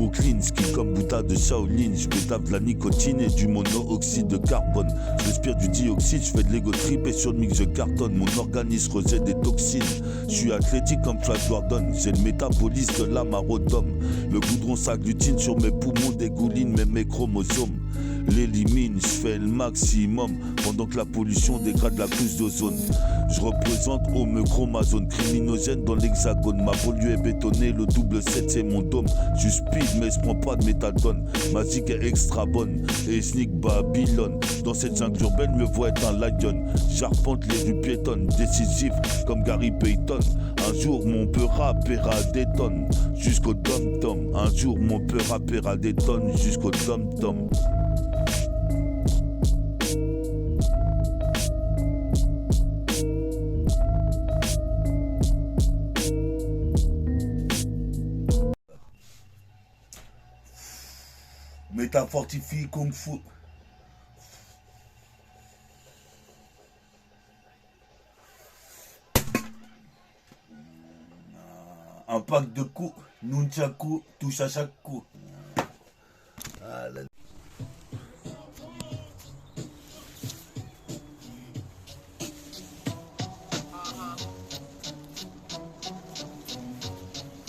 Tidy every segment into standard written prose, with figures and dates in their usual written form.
Brooklyn, ski comme Bouddha de Shaolin. Je pétave de la nicotine et du monoxyde de carbone. Je respire du dioxyde, je fais de l'ego trip et sur le mix je cartonne. Mon organisme rejette des toxines. Je suis athlétique comme Flash Gordon. J'ai le métabolisme de la marodome. Le goudron s'agglutine sur mes poumons, dégouline mes chromosomes. L'élimine, je fais le maximum pendant que la pollution dégrade la couche d'ozone. Je représente chromazone criminogène dans l'hexagone. Ma banlieue est bétonnée, le double 7 c'est mon dôme. Je speed mais je prends pas de méthadone. Ma zik est extra bonne et sneak Babylone. Dans cette jungle urbaine, me vois être un lion. J'arpente les rues piétonnes, décisif comme Gary Payton. Un jour mon peu rappera des tonnes jusqu'au dom-tom. Un jour mon peu rappera des tonnes jusqu'au dom-tom. Métafortifie Kung Fu. Un pack de coups, nunchaku, touche à chaque coup.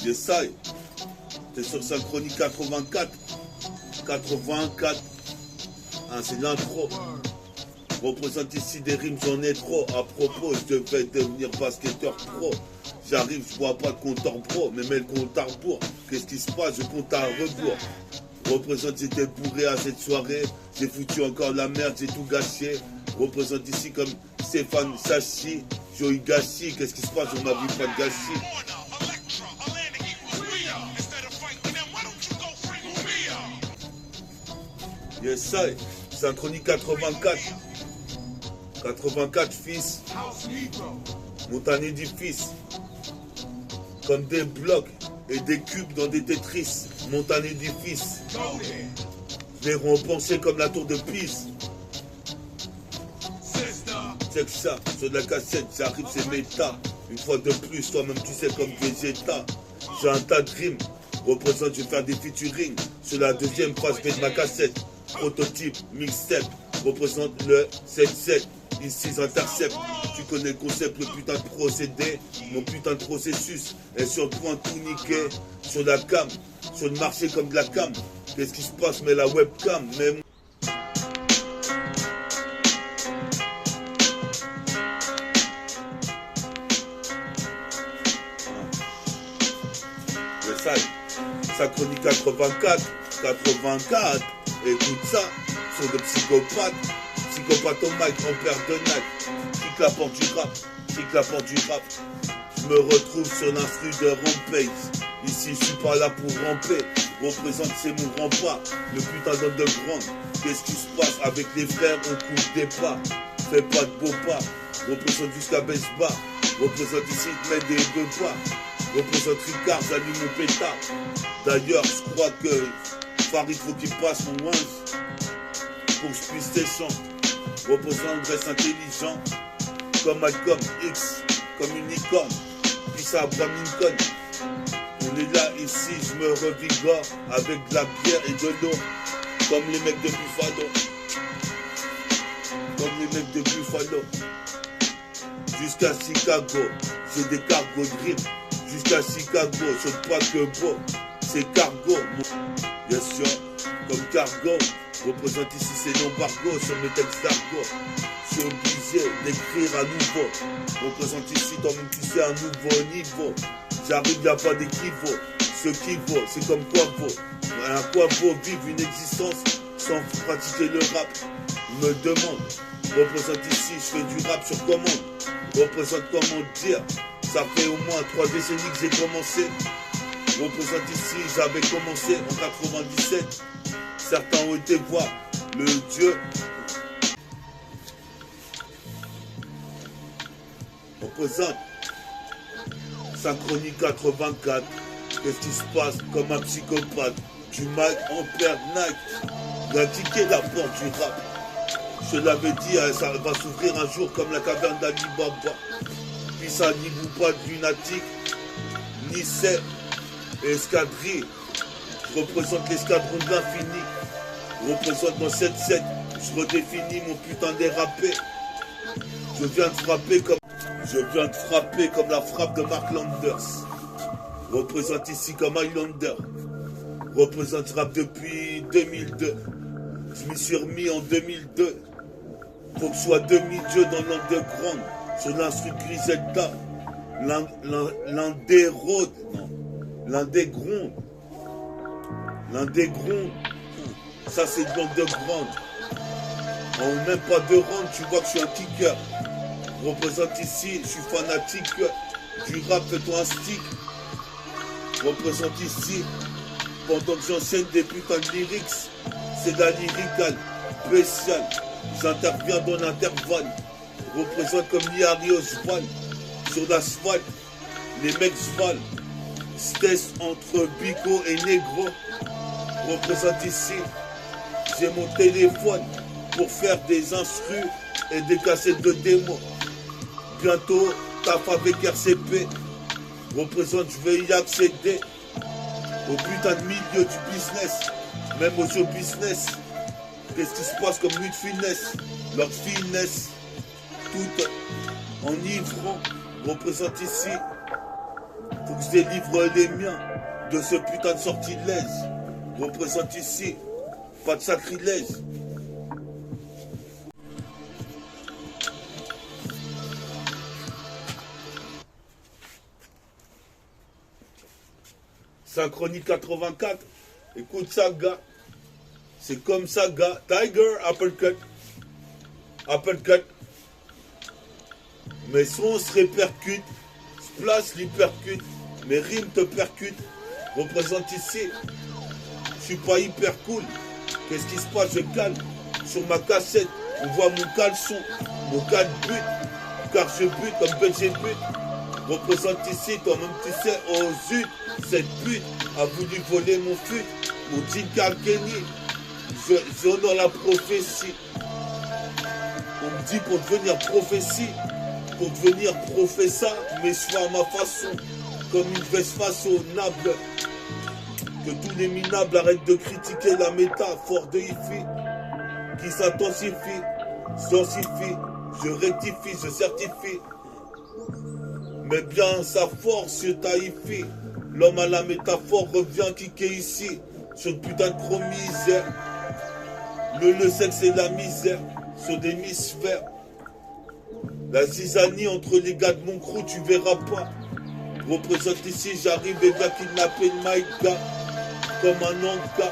J'essaye. T'es sur Synchronie 84. 84, c'est l'intro. Représente ici des rimes, j'en ai trop. À propos, je devais devenir basketteur pro. J'arrive, je vois pas de compteur pro, mais mets le compte à rebours. Qu'est-ce qui se passe? Je compte à rebours. Représente, j'étais bourré à cette soirée. J'ai foutu encore la merde, j'ai tout gâché. Représente ici comme Stéphane Sachi, Joey Gachi. Qu'est-ce qui se passe? On m'a vu pas de gâchis. Yes, ça, Synchronie 84. 84 fils. Monte un édifice. Comme des blocs et des cubes dans des Tetris. Monte un édifice. Les ronds pensés comme la tour de Pise. Check ça, sur de la cassette, j'arrive, c'est méta. Une fois de plus, toi-même tu sais comme Vegeta. J'ai un tas de rimes. Représente, je vais faire des featuring. Sur la deuxième phase B de ma cassette. Prototype, mixtape, représente le 7-7, ici j'intercepte. Tu connais le concept, le putain de procédé, mon putain de processus est sur le point de tout niquer. Sur la cam, sur le marché comme de la cam. Qu'est-ce qui se passe? Mais la webcam, même. Synchronie 84, 84. Écoute ça, sont de psychopathes. Psychopathe au mic, en perte de nac. Kick la porte du rap, kick la porte du rap. Je me retrouve sur l'instru de Rampage. Ici, je suis pas là pour ramper. Représente, c'est mon rempart. Le putain d'underground. Qu'est-ce qui se passe avec les frères? On coupe des pas. Fais pas de beaux pas. Représente jusqu'à Besbar. Représente ici, mets des deux pas. Représente Ricard, j'allume mon pétard. D'ailleurs, je crois que Farid faut qu'il passe mon once pour que je puisse t'échanger. Représente, reste intelligent comme Malcolm X, comme une icône. Puis ça, Abraham Lincoln. On est là ici, je me revigore avec de la bière et de l'eau, comme les mecs de Buffalo. Comme les mecs de Buffalo. Jusqu'à Chicago, j'ai des cargos drip. Jusqu'à Chicago, je ne crois que beau. C'est cargo, bien sûr, comme cargo. Représente ici c'est l'embargo sur mes textes d'argot. Je suis obligé d'écrire à nouveau. Représente ici toi-même tu sais un nouveau niveau. J'arrive, y'a pas d'équivaut. Ce qui vaut, c'est comme quoi vaut. À quoi vaut vivre une existence sans pratiquer le rap? Je me demande. Représente ici, je fais du rap sur commande. Représente comment dire. Ça fait au moins 3 décennies que j'ai commencé. Représente ici, j'avais commencé en 97. Certains ont été voir le Dieu. Représente Synchronie 84. Qu'est-ce qui se passe comme un psychopathe? Du mic en perd Nike. D'indiquer la porte du rap. Je l'avais dit, ça va s'ouvrir un jour comme la caverne d'Ali Baba. Puis ça n'y boue pas de lunatique, ni c'est escadrille. Je représente l'escadron de l'infini. Je représente mon 7-7. Je redéfinis mon putain dérapé. Je viens de frapper comme la frappe de Mark Landers. Je représente ici comme Highlander. Je représente rap depuis 2002. Je m'y suis remis en 2002. Faut que je sois demi-dieu dans l'underground. Sur l'instru Griselda. L'undégrond. L'undégrond. Ça c'est de l'underground. En même pas de round, tu vois que je suis un kicker. Je représente ici, je suis fanatique du rap, fais-toi un stick. Je représente ici, pendant que j'enseigne des putains de lyrics, c'est de la lyrical spéciale. J'interviens dans l'intervalle. Je représente comme Yari Oswald. Sur l'asphalte, les mecs se valent. Stess entre Bico et Negro. Je représente ici, j'ai mon téléphone pour faire des instrus et des cassettes de démo. Bientôt, taf avec RCP. Représente, je vais y accéder au putain de milieu du business, même au show business. Qu'est-ce qui se passe comme nuit de finesse? Leur finesse, tout enivrant. Représente ici, faut que je délivre les miens de ce putain de sortilège. Représente ici, pas de sacrilège. Synchronique 84, écoute ça gars, c'est comme ça gars, Tiger, uppercut, uppercut, mes sons se répercutent, splash l'hypercute, mes rimes te percutent, représente ici, je suis pas hyper cool, qu'est-ce qui se passe, je calme, sur ma cassette, on voit mon caleçon, mon cas de but, car je bute comme BG but. Représente ici, toi-même tu sais, oh zut, cette pute a voulu voler mon fut, mon jean Kenny. J'honore la prophétie. On me dit pour devenir prophétie, pour devenir professeur, mais soit à ma façon, comme une veste façonnable. Que tous les minables arrêtent de critiquer la métaphore de Ifi, qui s'intensifie, sensifie, je rectifie, je certifie. Mais bien sa force taïfi, l'homme à la métaphore revient kicker ici, sur une putain de gros misère. Le sexe et la misère, sur des misfères. La zizanie entre les gars de mon crew, tu verras pas. Représente ici, j'arrive et viens kidnapper le Maïga, comme un anka,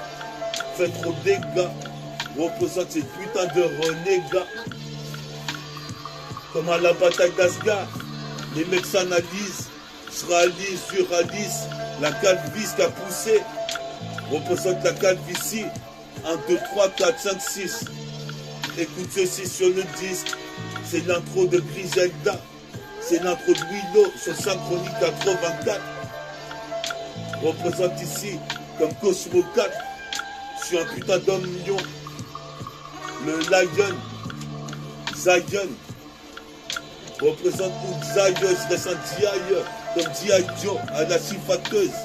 fait trop de dégâts. Représente ces putains de renégats, comme à la bataille d'Asgard. Les mecs s'analysent, je réalise, je réalise la calvitie qui a poussé. Représente la calvitie. 1, 2, 3, 4, 5, 6. Écoute ceci sur le disque. C'est l'intro de Griselda. C'est l'intro de Willow sur Synchronique 84. Représente ici comme Cosmo 4. Je suis un putain d'homme lion. Le Lion. Zion. Représente pour Xaïe, je reste un Diaille, comme Diaille Joe, à la sifateuse.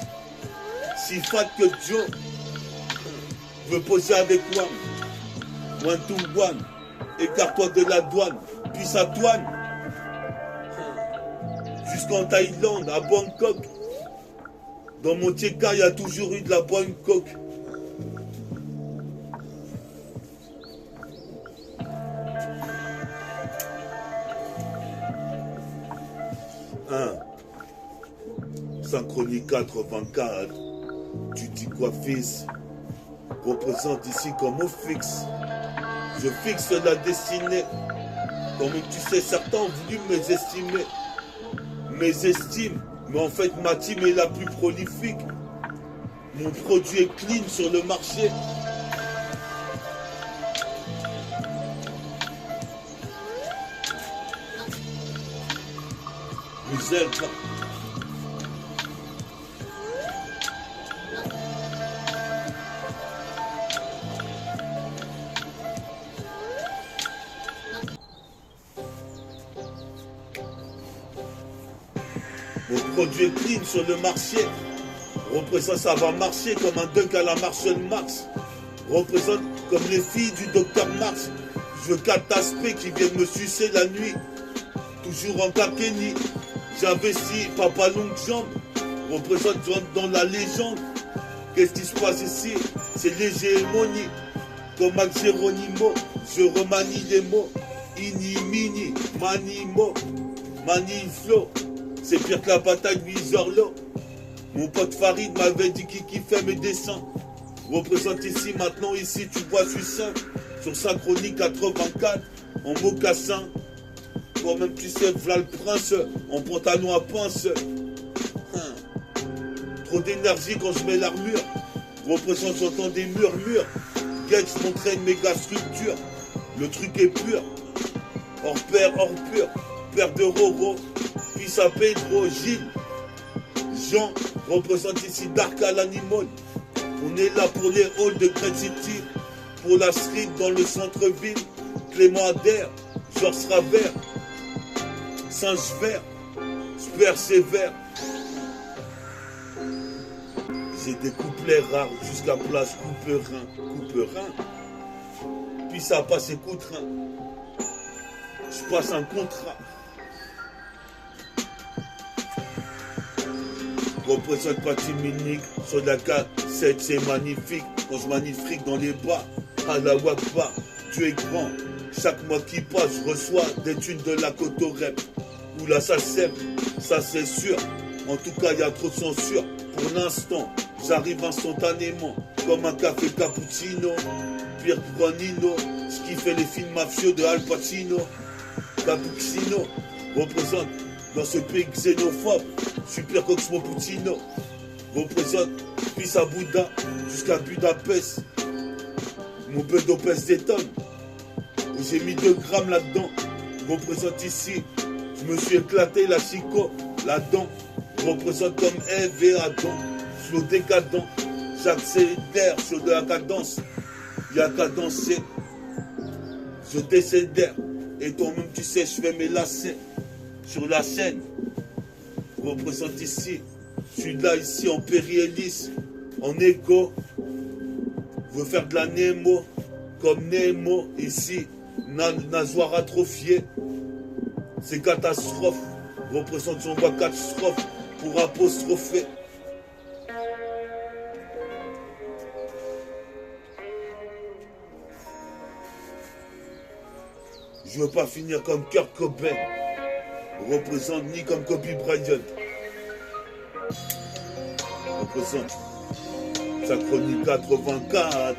Sifat que Joe veut poser avec Wam. One to one, écarte-toi de la douane, puis ça douane. Jusqu'en Thaïlande, à Bangkok. Dans mon Tcheka, il y a toujours eu de la bonne coque. Synchronique 84, tu dis quoi fils? Représente ici comme au fixe. Je fixe la destinée. Comme tu sais, certains ont voulu mésestimer. Mésestime. Mais en fait, ma team est la plus prolifique. Mon produit est clean sur le marché. Misère. Mon produit est clean sur le marché. Représente, ça va marcher comme un dunk à la Marshall Marx. Représente comme les filles du docteur Marx. Je veux 4 aspects qui viennent me sucer la nuit. Toujours en Kakeni. J'investis, papa longue jambe. Représente, j'entre dans la légende. Qu'est-ce qui se passe ici? C'est l'hégémonie. Comme Max Geronimo, je remanie les mots. Ini, mini, manimo, maniflo. C'est pire que la bataille de Wizorlo. Mon pote Farid m'avait dit qu'il kiffait mes dessins. Représente ici, maintenant ici, tu vois, je suis simple. Sur Synchronique 84, en mocassin. Toi-même, tu sais, v'là le prince, en pantalon à pince. Trop d'énergie quand je mets l'armure. Représente, j'entends des murmures. Gates montrait une méga structure. Le truc est pur. Hors père, hors pur. Père de Roro. Fils à Pedro, Gilles. Jean représente ici Dark à l'animal. On est là pour les halls de Great City. Pour la street dans le centre-ville. Clément Adair. Georges Ravert. Singe vert. Super sévère. J'ai des couplets rares jusqu'à place Couperin. Couperin. Puis ça passe Coutrin. Je passe un contrat. Représente Paty Minique sur la cassette, c'est magnifique. Quand je magnifique dans les bas, à la Wakba, Dieu est grand. Chaque mois qui passe, je reçois des thunes de la Cotorep. Ou la SACEM, ça c'est sûr. En tout cas, il y a trop de censure. Pour l'instant, j'arrive instantanément, comme un café cappuccino. Pierre Granino, ce qui fait les films mafieux de Al Pacino. Cappuccino représente dans ce pays xénophobe. Super Coxmo Puccino représente puis à Bouddha jusqu'à Budapest. Mon bedo pèse des tonnes. J'ai mis 2 grammes là-dedans. Représente ici. Je me suis éclaté la chico, la dent. Représente comme Ève et Adam. Flow décadent. J'accélère sur de la cadence. Il y a qu'à danser. Je décédère. Et toi-même tu sais, je fais mes lacets sur la scène. Représente ici. Je suis là ici en périhélice, en égo. Je veux faire de la Nemo, comme Nemo ici. Nageoire atrophiée. C'est catastrophe. Représente son voix catastrophe pour apostropher. Je veux pas finir comme Kurt Cobain. Représente ni comme Kobe Bryant. Représente Synchronique 84.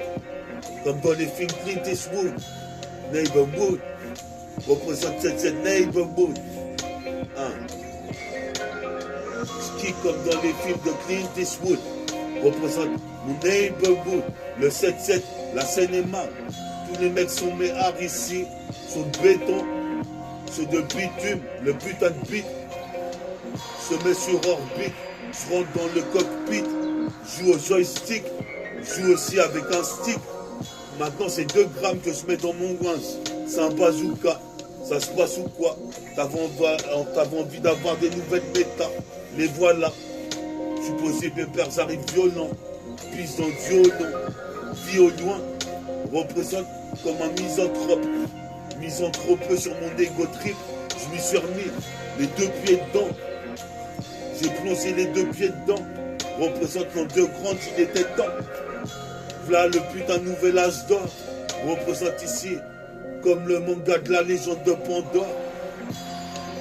Comme dans les films Clint Eastwood. Neighborhood. Représente cette Neighborhood. Je kick comme dans les films de Clint Eastwood. Représente mon Neighborhood. Le 7-7, la Seine-et-Marne. Tous les mecs sont méhards ici. Sur de béton. Sur de bitume. Le putain de bite se met sur orbite. Je rentre dans le cockpit. Je joue au joystick. Je joue aussi avec un stick. Maintenant c'est 2 grammes que je mets dans mon rince. C'est un bazooka. Ça se passe ou quoi? T'avais envie d'avoir des nouvelles méta. Les voilà. Supposé mes pères arrivent violents. Puis dans violon. Vie au loin. Représente comme un misanthrope. Misanthropeux sur mon égo trip. Je m'y suis remis les 2 pieds dedans. J'ai plongé les 2 pieds dedans. Représente l'an 2 grandes, il était temps. Voilà le putain nouvel âge d'or. Représente ici comme le manga de la légende de Pandore.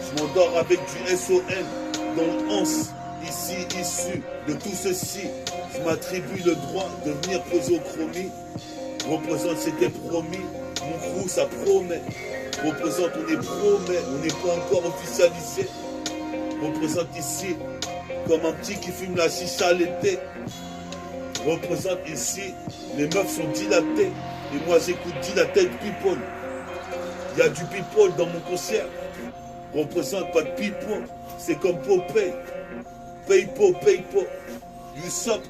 Je m'endors avec du SON dans le hanse. Ici, issu de tout ceci. Je m'attribue le droit de venir poser au chromie. Représente, c'était promis. Mon crew, ça promet. Représente, on est promet. On n'est pas encore officialisé. Représente ici comme un petit qui fume la chicha l'été. Représente ici, les meufs sont dilatées. Et moi j'écoute Dilated People. Il y a du people dans mon concert. Représente pas de people. C'est comme Popeye. Paypo, Paypo. Usopp.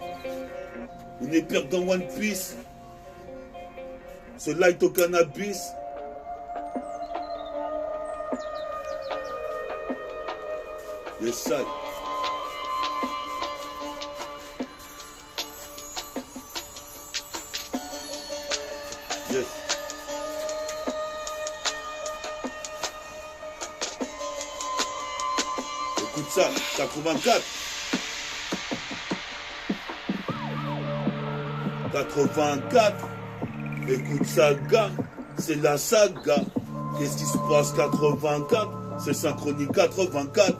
On est pire dans One Piece. Ce light au cannabis. Yes, sir. ça, 84. 84. Écoute ça, gars, c'est la saga. Qu'est-ce qui se passe 84? C'est synchronique 84.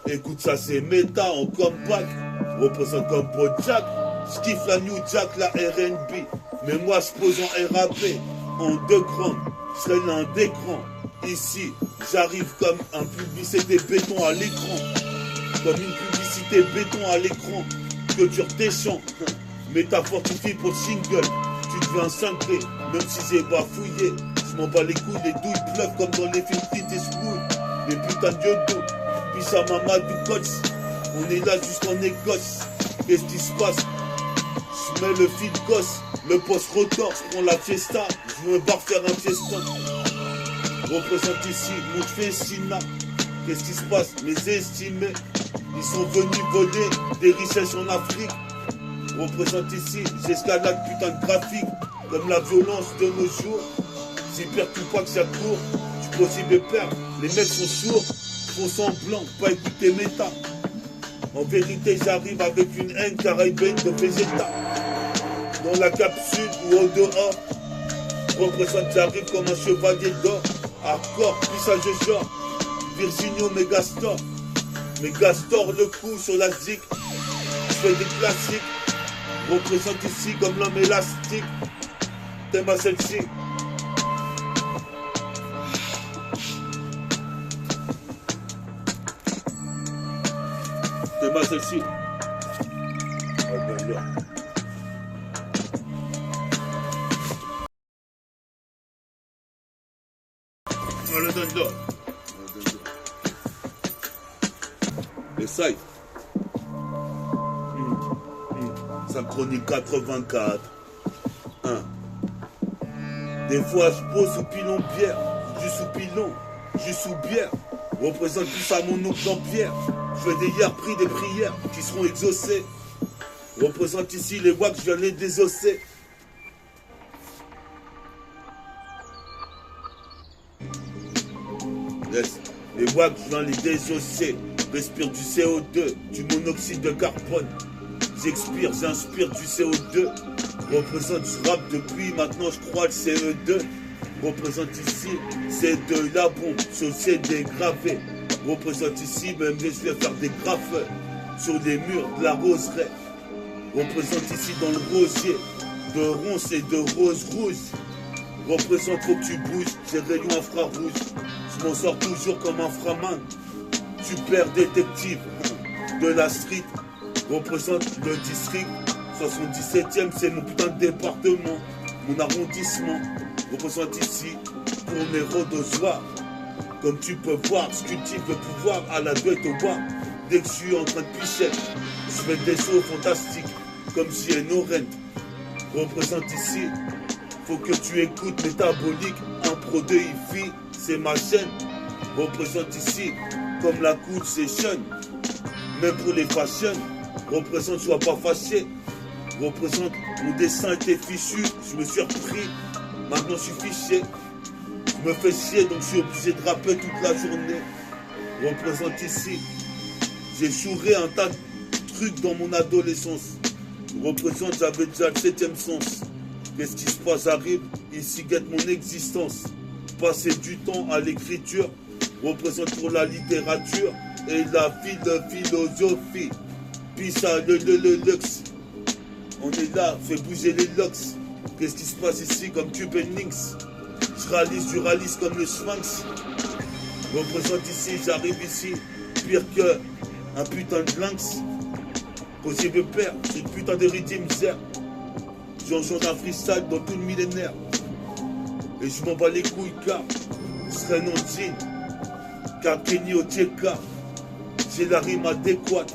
Écoute ça, c'est méta en compact. Représente comme Bojack. Je kiffe la New Jack, la R&B. Mais moi je pose en RAP, en deux grandes. Je serai l'un d'écran. Ici, j'arrive comme un publicité béton à l'écran. Comme une publicité béton à l'écran. Que dure tes chants. Métaphore suffit pour single. Tu deviens cinglé, même si j'ai bafouillé. Je m'en bats les couilles, les douilles pleuvent comme dans les films Clint Eastwood. Les putains de yodo, puis ça Mamadou Cots. On est là jusqu'en Écosse. Qu'est-ce qui se passe? Je mets le fil gosse, le poste rotor, je prends la fiesta. Je veux me barre faire un fiestin. Représente ici mon festina. Qu'est-ce qui se passe? Mes estimés, ils sont venus voler des richesses en Afrique. Représente ici, j'escalade putain de graphique. Comme la violence de nos jours. C'est pire tout pas que ça court. Tu possible de perdre. Les mecs sont sourds, font semblant, pas écouter méta. En vérité, j'arrive avec une haine caribéenne de Vegeta. Dans la capsule ou au dehors. Représente, j'arrive comme un chevalier d'or. Hardcore, puissage de genre. Virginio Megastor. Megastor le coup sur la zik. Je fais des classiques. Représente ici comme l'homme élastique. T'aimes à celle-ci. T'aimes à celle-ci. Ah ben là. On le donne là. Essaye. Synchronique 84. 1. Des fois je pose sous pilon bière. Du sous pilon, du sous bière. Représente tout ça mon oncle en pierre. Je fais des hier pris des prières qui seront exaucées. Représente ici les wags, je viens les désosser. Yes. Les wags, je viens les désosser. Respire du CO2, du monoxyde de carbone. J'expire, j'inspire du CO2. Représente, je rappe depuis, maintenant je crois le CE2. Représente ici, c'est de la bombe, sur CD gravé. Représente ici, même je vais faire des graphes sur les murs de la roseraie. Représente ici dans le rosier, de ronces et de roses rouges. Représente, faut que tu bouges, j'ai rayon infrarouge. Je m'en sors toujours comme un framan. Super détective de la street. Représente le district 77e, c'est mon putain de département, mon arrondissement. Représente ici pour mes rhodosoirs. Comme tu peux voir, je cultive le pouvoir à la douette au bois. Dès que je suis en train de picher, je fais des sauts fantastiques comme si elle n'aurait. Représente ici, faut que tu écoutes Métabolique, un pro de hi-fi, c'est ma chaîne. Représente ici comme la cool session, même pour les fashion. Représente, sois pas fâché. Représente, mon dessin était fichu, je me suis repris, maintenant je suis fiché. Je me fais chier donc je suis obligé de rapper toute la journée. Représente ici, j'ai chouré un tas de trucs dans mon adolescence. Représente, j'avais déjà le 7e sens. Qu'est-ce qui se passe, j'arrive, ici guette mon existence. Passer du temps à l'écriture, représente pour la littérature et la philosophie. Puis ça, le luxe. On est là, fait bouger les locks. Qu'est-ce qui se passe ici comme Cube Links? Je réalise du ralice comme le Sphinx. Représente ici, j'arrive ici, pire que un putain de lynx. Possible père, c'est une putain de rythme misère. J'en change un freestyle dans tout le millénaire. Et je m'en bats les couilles car je serai non digne. Car Kenny Otieka, j'ai la rime adéquate.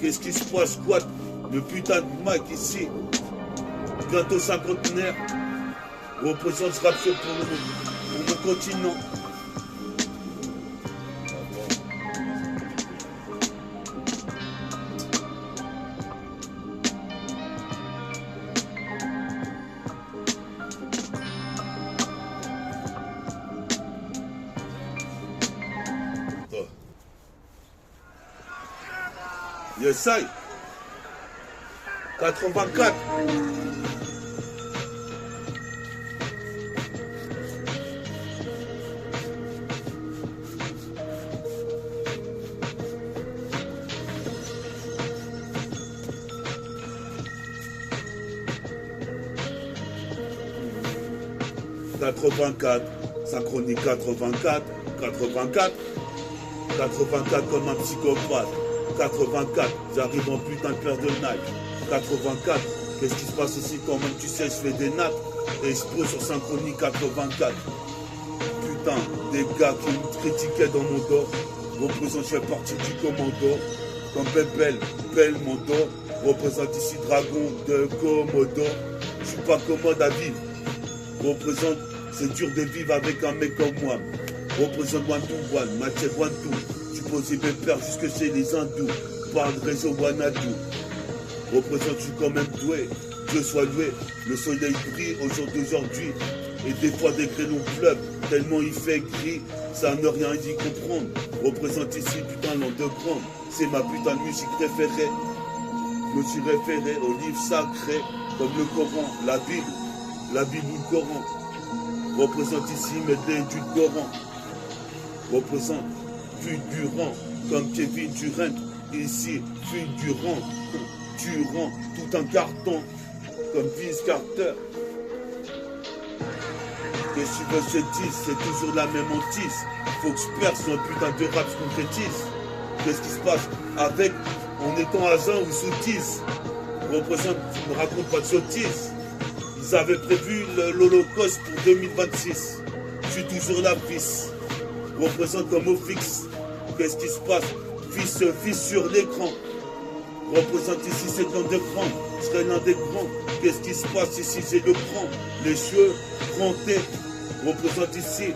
Qu'est-ce qui se passe, squat? Le putain de mic ici. Bientôt cinquantenaire. Représente ce rap pour mon continent. Yesai. 84. Synchronie 84, 84 comme un psychopathe. 84, j'arrive en putain de paire de Nike. 84, qu'est-ce qui se passe ici quand même tu sais, je fais des nattes et je pose sur Synchronie 84. Putain, des gars qui me critiquaient dans mon dos, représente, je fais partie du commando. Comme Belmondo, représente ici Dragon de Komodo. Je suis pas commode à vivre. Représente, c'est dur de vivre avec un mec comme moi. Représente one to one, match one two. Tu poses mes pères jusque chez les hindous. Parle de réseau Wanadu. Représente, je suis quand même doué. Dieu soit loué. Le soleil brille au jour d'aujourd'hui. Et des fois des grêlons pleuvent. Tellement il fait gris, ça ne rien y comprendre. Représente ici putain l'underground. C'est ma putain de musique préférée. Je me suis référé au livre sacré comme le Coran, la Bible ou le Coran. Représente ici medley du Coran. Représente Fulgurant comme Kevin Durant. Ici Fulgurant, Durant, tout un carton comme Vince Carter. Qu'est-ce que tu veux que je te dise, c'est toujours la même hantise. Faut que je perce un putain de rap se concrétise. Qu'est-ce qui se passe avec en étant à jeun ou sottise? Représente, tu me racontes pas de sottise. Ils avaient prévu l'Holocauste pour 2026. Je suis toujours là, fils. Représente comme au fixe. Qu'est-ce qui se passe? Fils sur l'écran. Représente ici, c'est l'un des grands. Je serai l'un des grands. Qu'est-ce qui se passe ici? J'ai le cran. Les cheveux crantés. Représente ici.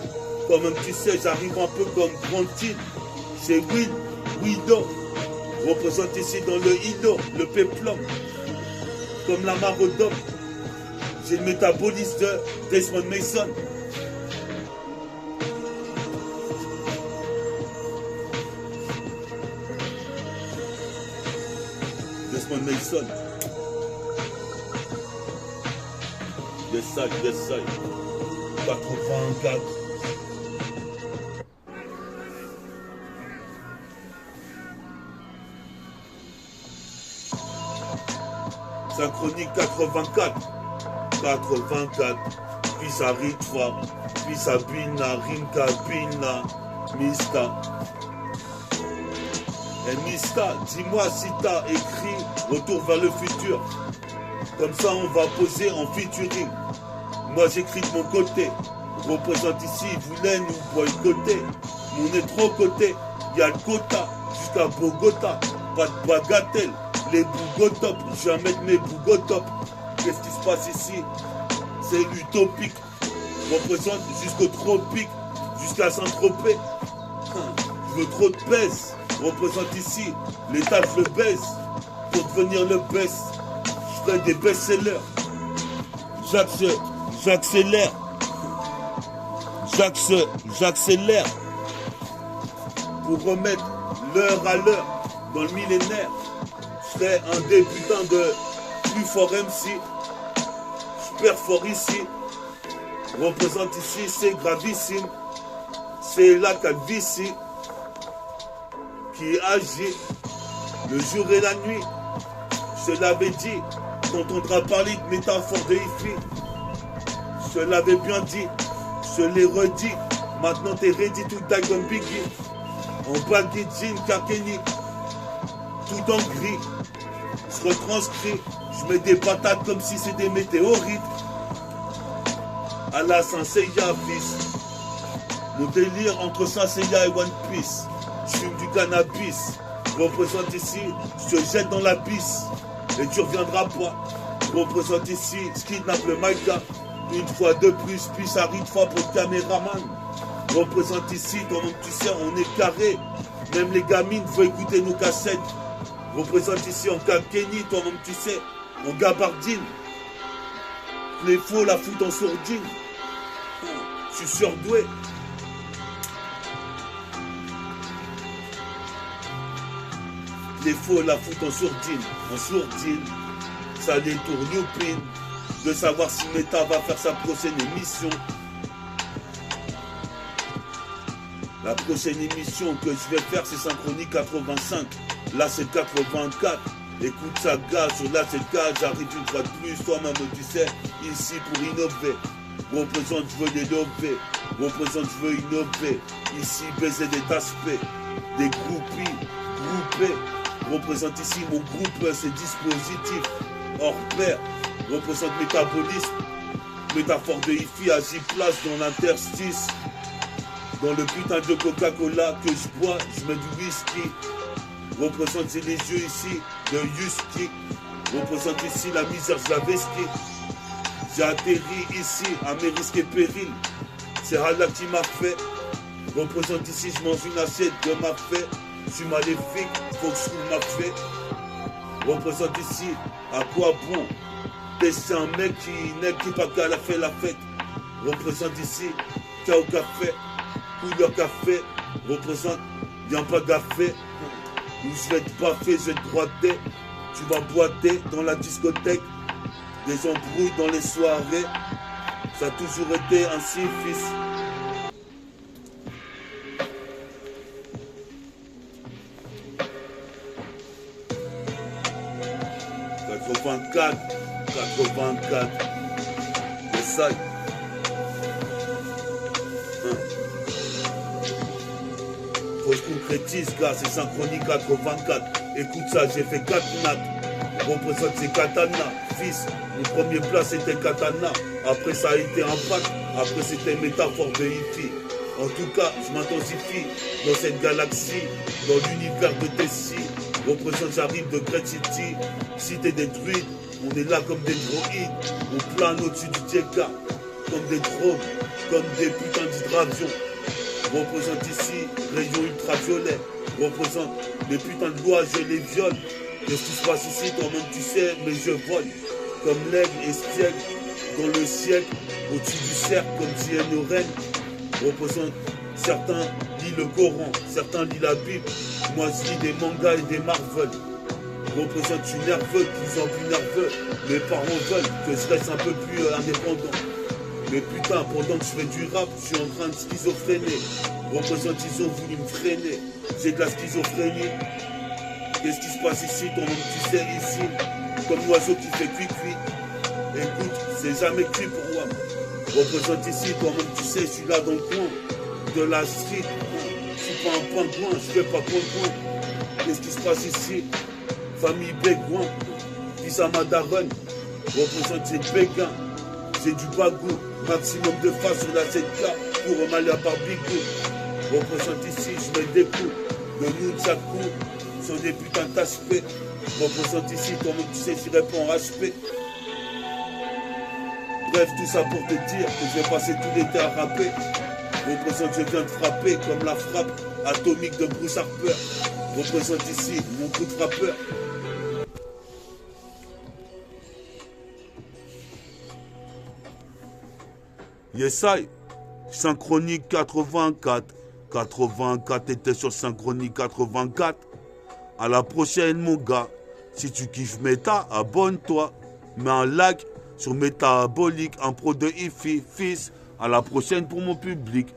Comme un petit sais, j'arrive un peu comme Grantine. C'est Wido. Représente ici dans le Ido, le péplum. Comme la Marodome. J'ai le métabolisme de Desmond Mason. Desmond Mason. Yes, sir. 84. Synchronie 84. Puis ça Ritva, puis ça Bina, Rimka, Bina, Mista. Et Mista, dis-moi si t'as écrit Retour vers le futur. Comme ça on va poser en featuring. Moi j'écris de mon côté. Représente ici, vous voulez nous boycotter. On est trop côté, il y a le quota jusqu'à Bogota. Pas de bagatelle, les bougotop, je vais mettre mes bougotop. Qu'est-ce qui se passe ici? C'est utopique. Représente jusqu'au tropique, jusqu'à Saint-Tropez. Je veux trop de baisse. Représente ici, l'État je le baisse. Pour devenir le best, je ferai des best-sellers. J'accélère. Pour remettre l'heure à l'heure dans le millénaire. Je serai un des putains de plus fort MC. Je perfore ici. Représente ici, c'est gravissime. C'est la calvitie qui agit le jour et la nuit. Je te l'avais dit, t'entendras parler de métaphore de Ifi. Je te l'avais bien dit, je l'ai redit. Maintenant t'es ready to die comme Biggie. En baggy jean, Kakeni. Tout en gris. Je retranscris. Je mets des patates comme si c'était des météorites. À la Saint-Seiya, fils. Mon délire entre Saint-Seiya et One Piece. Je fume du cannabis. Représente ici, je te jette dans l'abysse. Et tu reviendras pas. Représente ici, je kidnappe le Maïka. Une fois de plus, puis ça arrive fois pour le caméraman. Représente ici, toi-même tu sais, on est carré. Même les gamines veulent écouter nos cassettes. Représente ici en Kenny, toi-même tu sais, on gabardine. Les faux la foutent en sourdine. Je suis surdoué. Les faux la foutent en sourdine. En sourdine. Ça les tourne de savoir si Meta va faire sa prochaine émission. La prochaine émission que je vais faire, c'est Synchronie 85. Là, c'est 84. Écoute ça, gars, sur la 7K, j'arrive une fois de plus. Toi-même, tu sais, ici pour innover. Représente, je veux l'élever. Représente, je veux innover. Ici, baiser des aspects. Des groupies, groupés. Représente ici mon groupe, c'est dispositif. Hors pair. Représente métabolisme. Métaphore de Hi-Fi, agit place dans l'interstice. Dans le putain de Coca-Cola que je bois, je mets du whisky. Représente les yeux ici de Yuski. Représente ici la misère, je la vesquille. J'ai atterri ici à mes risques et périls. C'est Allah qui m'a fait. Représente ici, je mange une assiette de ma fête. Je suis maléfique, faut que je trouve ma fête. Représente ici, à quoi bon? C'est un mec qui n'est pas qu'à la fait la fête. Représente ici, Kao Café. Couleur café, représente, viens pas gaffer, ou je vais te baffer, je vais te droiter, tu vas boiter dans la discothèque, des embrouilles dans les soirées, ça a toujours été ainsi, fils. « 84, essaye. Faut que je concrétise, gars, c'est Synchronie 84. Écoute ça, j'ai fait 4 nattes. Représente ces katanas. Fils, mon premier plat c'était katana. Après ça a été un pack. Après c'était métaphore de Hi-Fi. En tout cas, je m'intensifie dans cette galaxie, dans l'univers de Tessie. Représente, j'arrive de Great City, cité des druides. On est là comme des droïdes. On plane au-dessus du Djeka. Comme des drones, comme des putains d'hydravions. Représente ici, rayon ultraviolet. Représente les putains de lois, je les viole. Qu'est-ce qui se passe ici, toi-même tu sais, mais je vole. Comme l'aigle espiègle dans le siècle, au-dessus du cercle, comme disait nos reines. Représente, certains lisent le Coran, certains lisent la Bible. Moi je lis des mangas et des Marvel. Représente, je suis nerveux, de plus en plus nerveux. Mes parents veulent que je reste un peu plus indépendant. Mais putain, pendant que je fais du rap, je suis en train de schizophréner. Représente, ils ont voulu me freiner. J'ai de la schizophrénie. Qu'est-ce qui se passe ici? Toi-même, tu sais, ici, comme l'oiseau qui fait cuit-cuit. Écoute, c'est jamais cuit pour moi. Représente ici, toi-même, tu sais, je suis là dans le coin de la street. Je suis pas un pingouin, je fais pas coin-coin. Qu'est-ce qui se passe ici? Famille Bégouin, fils à Madaron. Représente, j'ai le béguin, j'ai du bagou. Maximum de face sur la 7K pour Amalia Barbicou. Représente ici, je mets des coups de Nunchaku sur des putains d'aspects. Représente ici, toi-même tu sais, je réponds en HP. Bref, tout ça pour te dire que je vais passer tout l'été à rapper. Représente, je viens de frapper comme la frappe atomique de Bruce Harper. Représente ici mon coup de frappeur. Yes, I. Synchronie 84. 84 était sur Synchronie 84. À la prochaine, mon gars. Si tu kiffes Meta, abonne-toi. Mets un like sur Métabolique, un pro de Hi-Fi. Fils, à la prochaine pour mon public.